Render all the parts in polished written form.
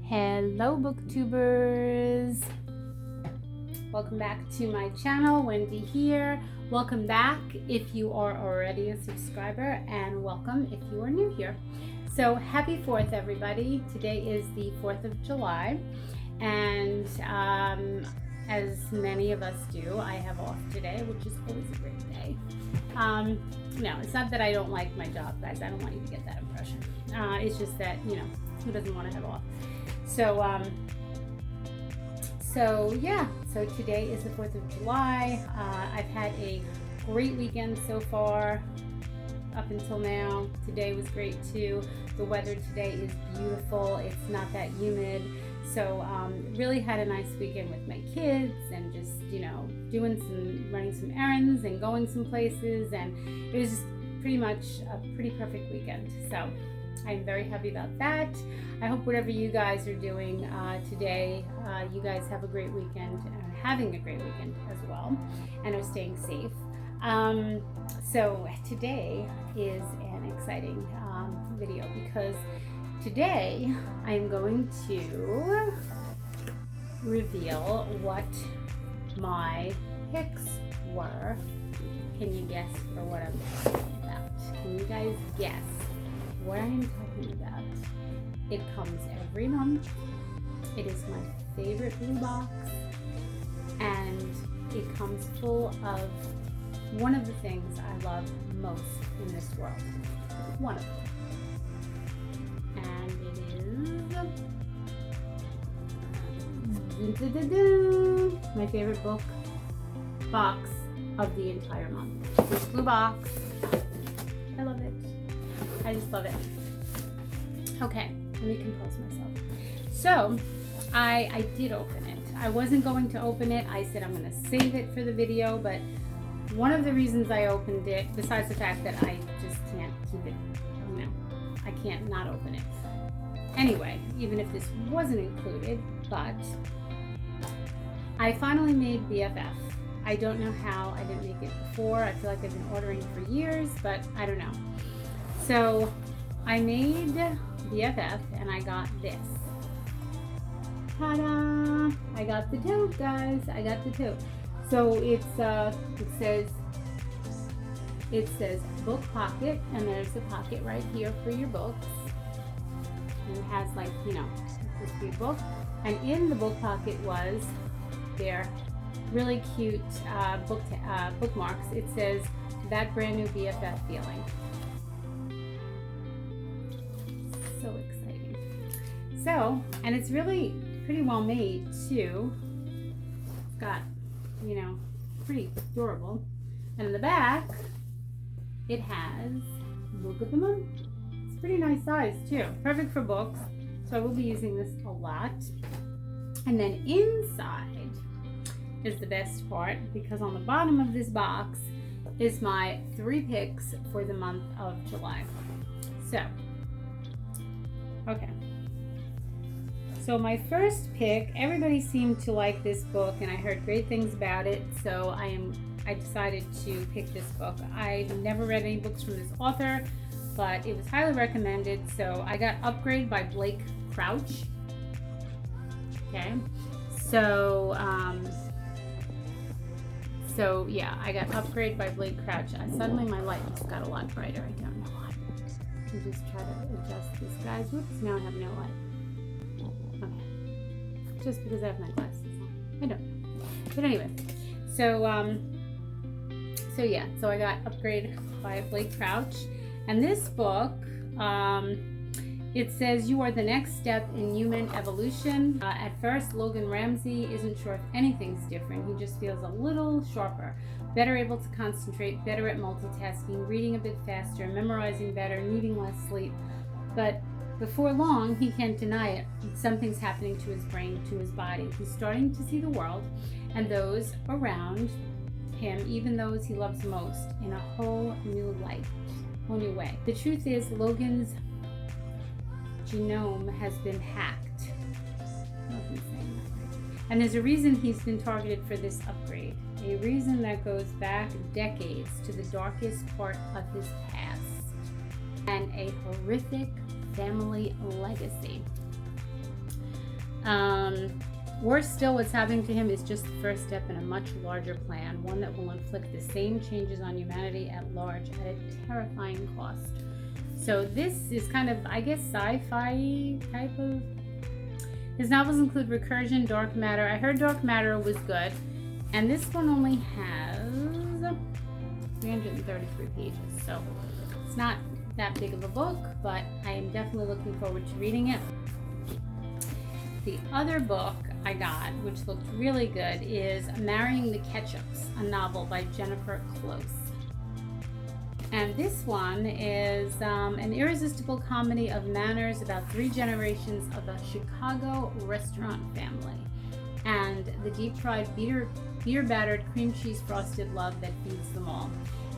Hello booktubers, welcome back to my channel. Wendy here. Welcome back if you are already a subscriber, and welcome if you are new here. So happy 4th everybody. Today is the 4th of July, and as many of us do, I have off today, which is always a great day. No, it's not that I don't like my job, guys. I don't want you to get that impression. It's just that, you know, who doesn't want to have off? So today is the 4th of July. I've had a great weekend so far up until now. Today was great too. The weather today is beautiful. It's not that humid. So really had a nice weekend with my kids and just, you know, running some errands and going some places, and it was just pretty much a pretty perfect weekend. So I'm very happy about that. I hope whatever you guys are doing today, you guys have a great weekend and are having a great weekend as well, and are staying safe. So today is an exciting video because today I'm going to reveal what my picks were. Can you guess for what I'm talking about? Can you guys guess what I'm talking about? It comes every month. It is my favorite blue box, and it comes full of one of the things I love most in this world. One of them. And it is my favorite book box of the entire month. This blue box. I love it. I just love it. Okay, let me compose myself. So, I did open it. I wasn't going to open it. I said I'm going to save it for the video, but one of the reasons I opened it, besides the fact that I just can't keep it, you know, I can't not open it. Anyway, even if this wasn't included, but I finally made BFF. I don't know how I didn't make it before. I feel like I've been ordering for years, but I don't know. So I made BFF and I got this. Ta-da! I got the tote, guys. I got the tote. So it says book pocket, and there's a pocket right here for your books. And it has, like, you know, this big book. And in the book pocket was their really cute bookmarks. It says that brand new BFF feeling. So exciting. So, and it's really pretty well made too. It's got, you know, pretty durable. And in the back, it has book of the month. It's pretty nice size too. Perfect for books. So I will be using this a lot. And then inside is the best part, because on the bottom of this box is my 3 picks for the month of July. So, okay. So my first pick, everybody seemed to like this book, and I heard great things about it, so I decided to pick this book. I've never read any books from this author, but it was highly recommended, so I got Upgrade by Blake Crouch. Okay, so yeah, I got Upgrade by Blake Crouch. Suddenly my light just got a lot brighter. I don't know why. Let me just try to adjust this, guys. Whoops, now I have no light. Okay, just because I have my glasses on. I don't know. But anyway, so yeah, so I got Upgrade by Blake Crouch, and this book, it says you are the next step in human evolution. At first, Logan Ramsey isn't sure if anything's different. He just feels a little sharper, better able to concentrate, better at multitasking, reading a bit faster, memorizing better, needing less sleep. But before long, he can't deny it. Something's happening to his brain, to his body. He's starting to see the world and those around him, even those he loves most, in a whole new light, whole new way. The truth is, Logan's genome has been hacked. I don't know if I'm saying that right. And there's a reason he's been targeted for this upgrade. A reason that goes back decades to the darkest part of his past. And a horrific family legacy. Worse still, what's happening to him is just the first step in a much larger plan, one that will inflict the same changes on humanity at large at a terrifying cost. So this is kind of, I guess, sci-fi type of. His novels include Recursion, Dark Matter. I heard Dark Matter was good, and this one only has 333 pages, so it's not that big of a book, but I am definitely looking forward to reading it. The other book I got, which looked really good, is Marrying the Ketchups, a novel by Jennifer Close. And this one is an irresistible comedy of manners about 3 generations of a Chicago restaurant family and the deep-fried, beer-battered, cream cheese frosted love that feeds them all.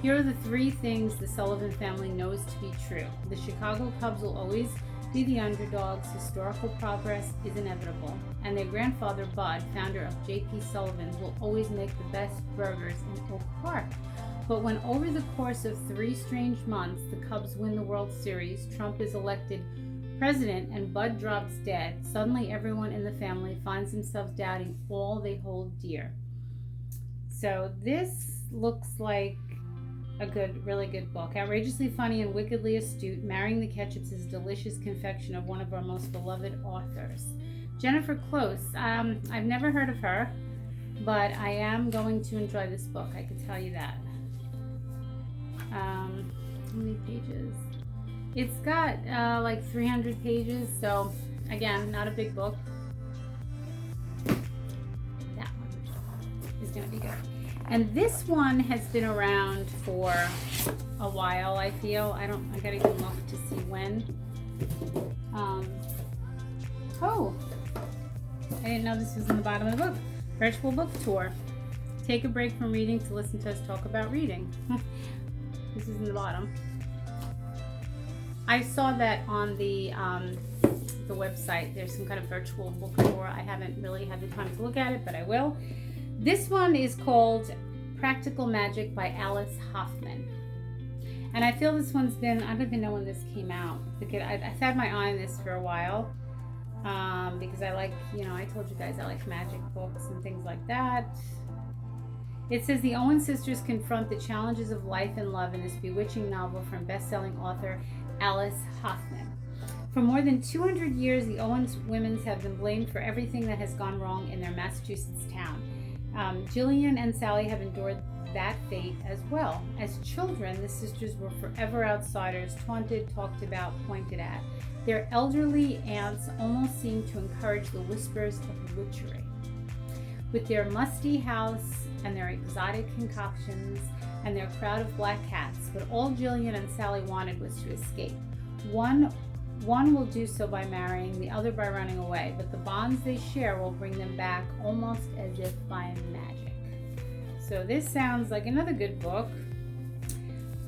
Here are the 3 things the Sullivan family knows to be true. The Chicago Cubs will always be the underdogs, historical progress is inevitable, and their grandfather Bud, founder of J.P. Sullivan's, will always make the best burgers in Oak Park. But when over the course of 3 strange months the Cubs win the World Series, Trump is elected president, and Bud drops dead, suddenly everyone in the family finds themselves doubting all they hold dear. So this looks like a really good book. Outrageously funny and wickedly astute, Marrying the Ketchups is a delicious confection of one of our most beloved authors. Jennifer Close, I've never heard of her, but I am going to enjoy this book, I can tell you that. How many pages? It's got like 300 pages, so again, not a big book. That one is going to be good. And this one has been around for a while, I feel. I gotta even look to see when. Oh, I didn't know this was in the bottom of the book. Virtual book tour. Take a break from reading to listen to us talk about reading. This is in the bottom. I saw that on the website. There's some kind of virtual book tour. I haven't really had the time to look at it, but I will. This one is called Practical Magic by Alice Hoffman. And I feel this one's been, I don't even know when this came out. I've had my eye on this for a while because I like, I told you guys I like magic books and things like that. It says the Owen sisters confront the challenges of life and love in this bewitching novel from best-selling author Alice Hoffman. For more than 200 years, the Owens women have been blamed for everything that has gone wrong in their Massachusetts town. Jillian and Sally have endured that fate as well. As children, the sisters were forever outsiders, taunted, talked about, pointed at. Their elderly aunts almost seemed to encourage the whispers of witchery. With their musty house and their exotic concoctions and their crowd of black cats, but all Jillian and Sally wanted was to escape. One will do so by marrying, the other by running away, but the bonds they share will bring them back almost as if by magic. So this sounds like another good book.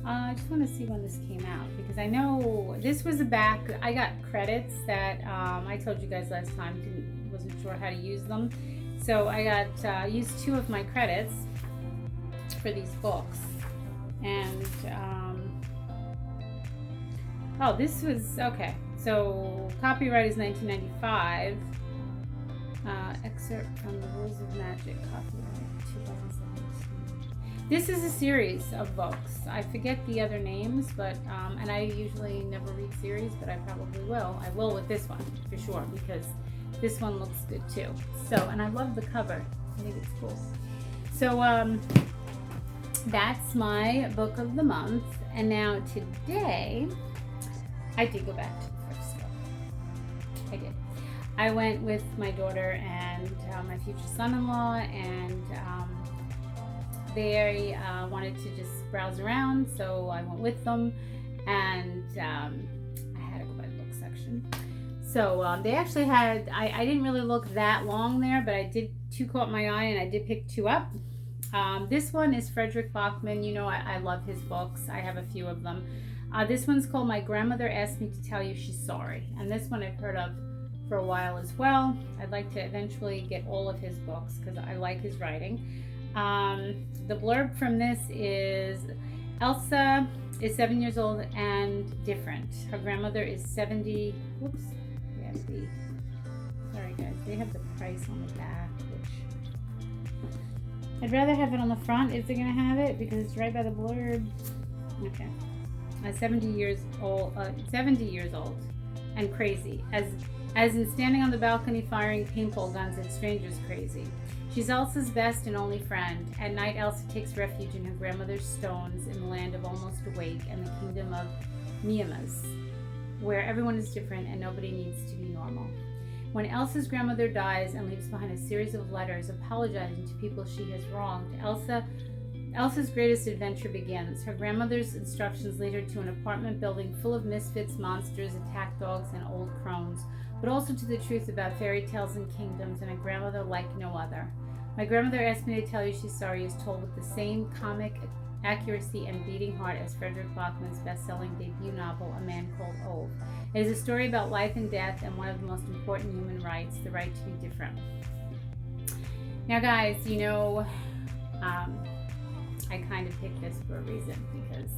I just want to see when this came out, because I know this was I got credits that I told you guys last time, wasn't sure how to use them. So I got used 2 of my credits for these books. And oh, this was, okay, so copyright is 1995. Excerpt from the Rules of Magic, copyright 2017. This is a series of books. I forget the other names, but, and I usually never read series, but I probably will. I will with this one, for sure, because this one looks good too. So, and I love the cover. I think it's cool. So, that's my book of the month. And now today, I did go back to the thrift store. I did. I went with my daughter and my future son-in-law, and they wanted to just browse around, so I went with them, and I had to go by the book section. So they actually had, I didn't really look that long there, but I did, 2 caught my eye, and I did pick 2 up. This one is Frederick Bachman. I love his books. I have a few of them. This one's called My Grandmother Asked Me to Tell You She's Sorry. And this one I've heard of for a while as well. I'd like to eventually get all of his books because I like his writing. The blurb from this is, Elsa is 7 years old and different. Her grandmother is 70. Whoops. We have the Sorry guys, they have the price on the back, which I'd rather have it on the front if they're gonna have it because it's right by the blurb. Okay. 70 years old, and crazy. As in standing on the balcony firing paintball guns at strangers crazy. She's Elsa's best and only friend. At night, Elsa takes refuge in her grandmother's stones in the land of Almost Awake and the kingdom of Miamas, where everyone is different and nobody needs to be normal. When Elsa's grandmother dies and leaves behind a series of letters apologizing to people she has wronged, Elsa's greatest adventure begins. Her grandmother's instructions lead her to an apartment building full of misfits, monsters, attack dogs, and old crones, but also to the truth about fairy tales and kingdoms and a grandmother like no other. My grandmother asked me to tell you she's sorry is told with the same comic accuracy and beating heart as Frederick Bachman's best-selling debut novel, A Man Called Ove. It is a story about life and death and one of the most important human rights, the right to be different. Now guys, you know, I kind of picked this for a reason because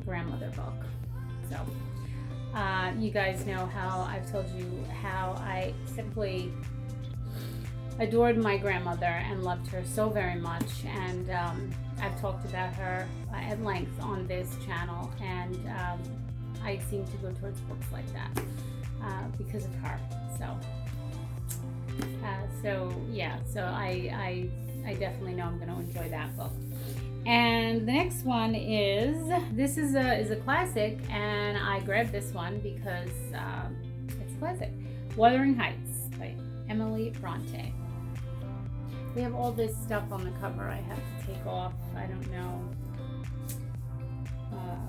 grandmother book. So you guys know how I've told you how I simply adored my grandmother and loved her so very much, and I've talked about her at length on this channel, and I seem to go towards books like that because of her. So I definitely know I'm going to enjoy that book. And the next one is a classic, and I grabbed this one because it's a classic. Wuthering Heights by Emily Bronte. They have all this stuff on the cover I have to take off. I don't know.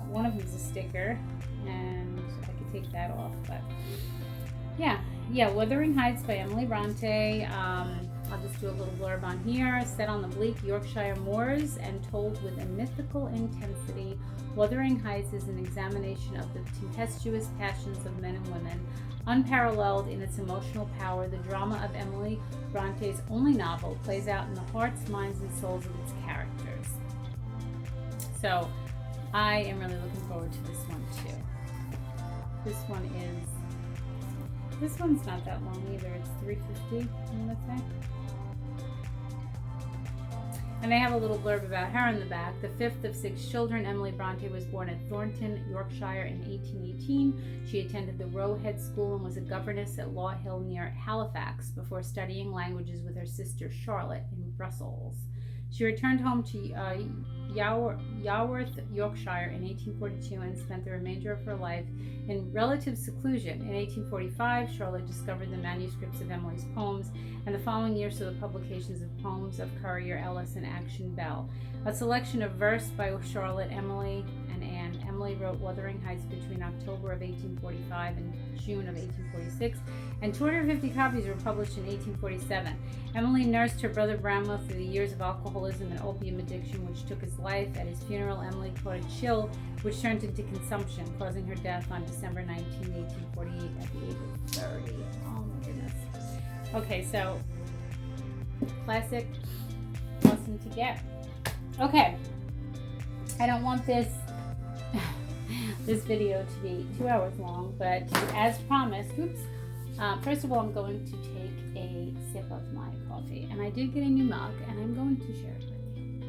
One of them is a sticker, and I could take that off. But yeah, Wuthering Heights by Emily Bronte. I'll just do a little blurb on here. Set on the bleak Yorkshire moors and told with a mythical intensity, Wuthering Heights is an examination of the tempestuous passions of men and women. Unparalleled in its emotional power, the drama of Emily Bronte's only novel plays out in the hearts, minds, and souls of its characters. So I am really looking forward to this one too. This one's not that long either. It's $3.50, I'm gonna say. And they have a little blurb about her in the back. The fifth of 6 children, Emily Bronte was born at Thornton, Yorkshire in 1818. She attended the Roe Head School and was a governess at Law Hill near Halifax before studying languages with her sister Charlotte in Brussels. She returned home to Yaworth, Yorkshire in 1842 and spent the remainder of her life in relative seclusion. In 1845, Charlotte discovered the manuscripts of Emily's poems, and the following year saw the publications of poems of Currier, Ellis, and Action Bell. A selection of verse by Charlotte, Emily, and Anne. Emily wrote Wuthering Heights between October of 1845 and June of 1846, and 250 copies were published in 1847. Emily nursed her brother Bramwell through the years of alcoholism and opium addiction, which took his life. At his funeral, Emily caught a chill, which turned into consumption, causing her death on December 19, 1848, at the age of 30. Oh my goodness. Okay, so classic, awesome to get. Okay, I don't want this video to be 2 hours long, but as promised, first of all, I'm going to take a sip of my coffee, and I did get a new mug, and I'm going to share it with you.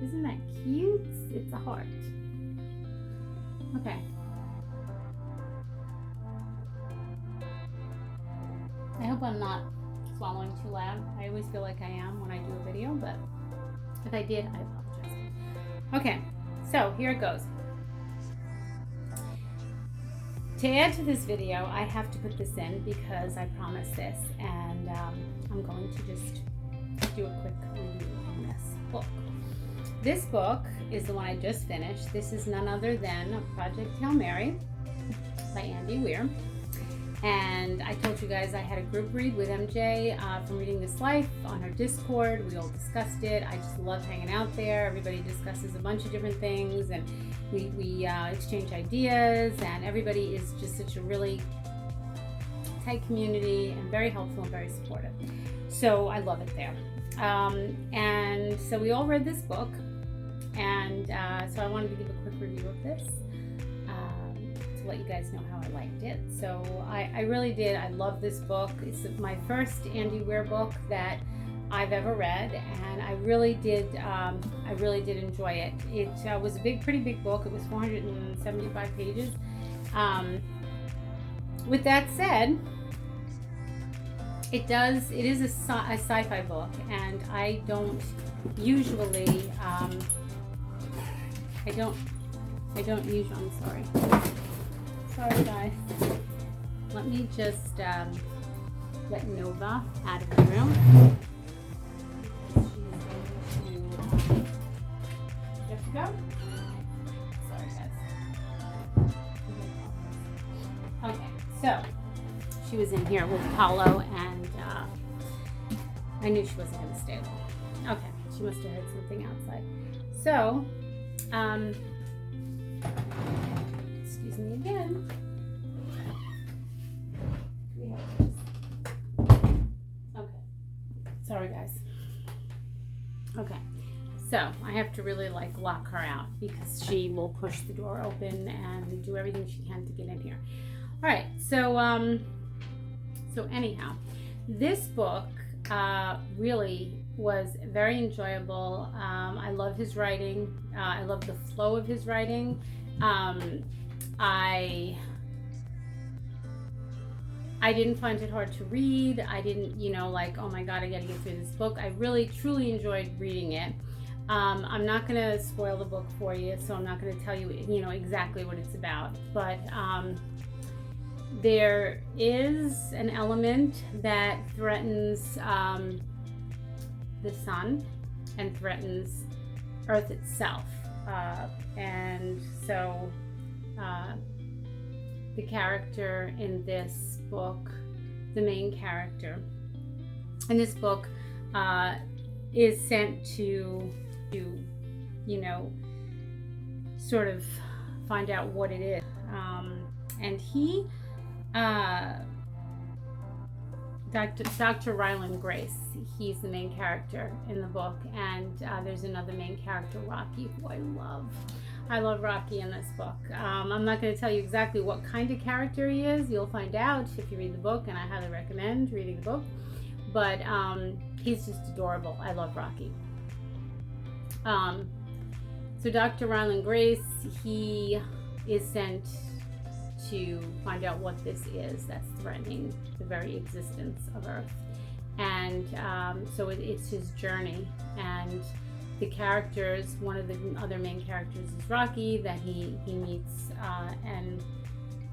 Isn't that cute? It's a heart. Okay. I hope I'm not swallowing too loud. I always feel like I am when I do a video, but if I did, I apologize. Okay, so here it goes. To add to this video, I have to put this in because I promised this, and I'm going to just do a quick review on this book. This book is the one I just finished. This is none other than Project Hail Mary by Andy Weir. And I told you guys I had a group read with MJ from Reading This Life on her Discord. We all discussed it. I just love hanging out there. Everybody discusses a bunch of different things, and we exchange ideas, and everybody is just such a really tight community and very helpful and very supportive. So I love it there. And so we all read this book, and so I wanted to give a quick review of this. to let you guys know how I liked it. So I really did. I love this book. It's my first Andy Weir book that I've ever read, and I really did enjoy it. It was a pretty big book. It was 475 pages. With that said, it is a sci-fi book, and I don't usually I'm sorry guys. Let me just let Nova out of the room. She's going to go. Sorry guys. Okay, so she was in here with Paulo, and I knew she wasn't going to stay long. Okay, she must have heard something outside. So, excuse me again. Okay, sorry guys. Okay, so I have to really lock her out because she will push the door open and do everything she can to get in here. All right, so anyhow, this book really was very enjoyable. I love his writing. I love the flow of his writing. I didn't find it hard to read. I didn't, oh my God, I gotta get through this book. I really, truly enjoyed reading it. I'm not gonna spoil the book for you, so I'm not gonna tell you, exactly what it's about. But there is an element that threatens the sun and threatens Earth itself. And so the character in this book, the main character in this book, is sent to sort of find out what it is. And he, Dr. Ryland Grace, he's the main character in the book, and there's another main character, Rocky, who I love. I love Rocky in this book. I'm not going to tell you exactly what kind of character he is. You'll find out if you read the book, and I highly recommend reading the book. But he's just adorable. I love Rocky. So Dr. Ryland Grace, he is sent to find out what this is that's threatening the very existence of Earth. And so it's his journey. And the characters, one of the other main characters is Rocky, that he meets and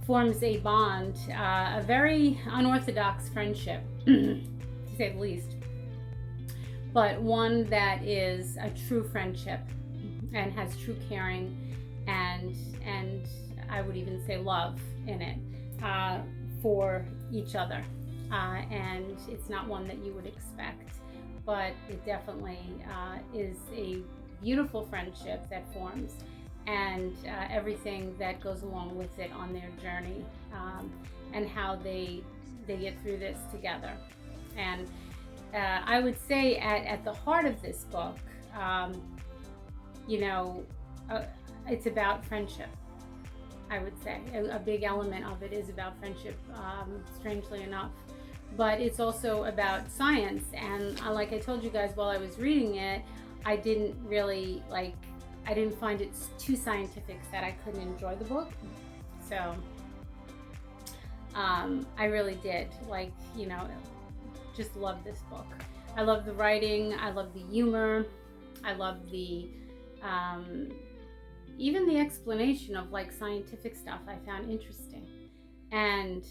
forms a bond, a very unorthodox friendship, to say the least, but one that is a true friendship and has true caring and I would even say love in it for each other. And it's not one that you would expect, but it definitely is a beautiful friendship that forms, and everything that goes along with it on their journey, and how they get through this together. And I would say at the heart of this book, it's about friendship. I would say a big element of it is about friendship, strangely enough. But it's also about science, and like I told you guys while I was reading it, I didn't find it too scientific that I couldn't enjoy the book. So I really did, just love this book. I love the writing, I love the humor, I love the even the explanation of scientific stuff I found interesting. And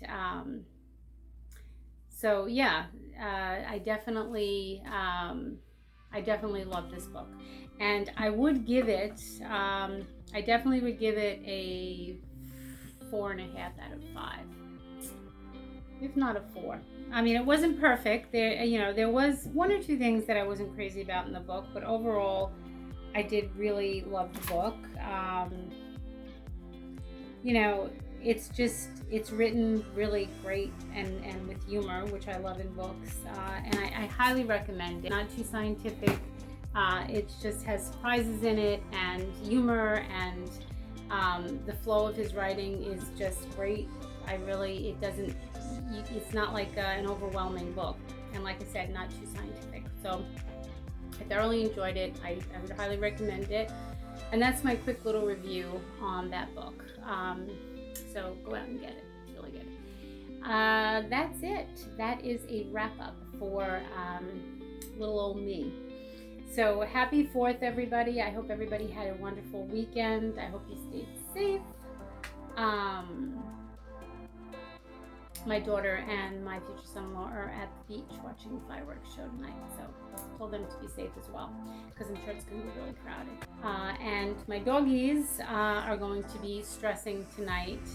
so yeah, I definitely love this book, and I would give it, I definitely would give it a 4.5 out of 5, if not a 4. I mean, it wasn't perfect. There was one or two things that I wasn't crazy about in the book, but overall, I did really love the book. It's written really great and with humor, which I love in books, and I highly recommend it. Not too scientific. It just has surprises in it and humor, and The flow of his writing is just great. It's not like an overwhelming book. And like I said, not too scientific. So I thoroughly enjoyed it. I would highly recommend it. And that's my quick little review on that book. So go out and get it. It's really good. That's it. That is a wrap up for little old me. So happy 4th, everybody. I hope everybody had a wonderful weekend. I hope you stayed safe. My daughter and my future son-in-law are at the beach watching the fireworks show tonight, so I told them to be safe as well, because I'm sure it's going to be really crowded. And my doggies are going to be stressing tonight.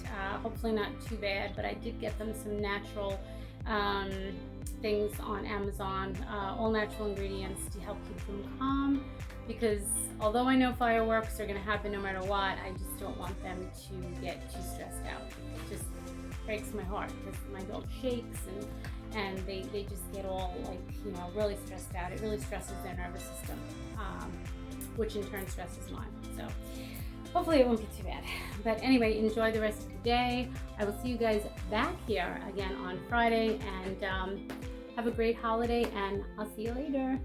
Hopefully not too bad, but I did get them some natural things on Amazon, all natural ingredients to help keep them calm, because although I know fireworks are going to happen no matter what, I just don't want them to get too stressed out. It just breaks my heart, because my dog shakes and they just get all really stressed out. It really stresses their nervous system, which in turn stresses mine. So hopefully it won't be too bad. But anyway, enjoy the rest of the day. I will see you guys back here again on Friday, and have a great holiday, and I'll see you later.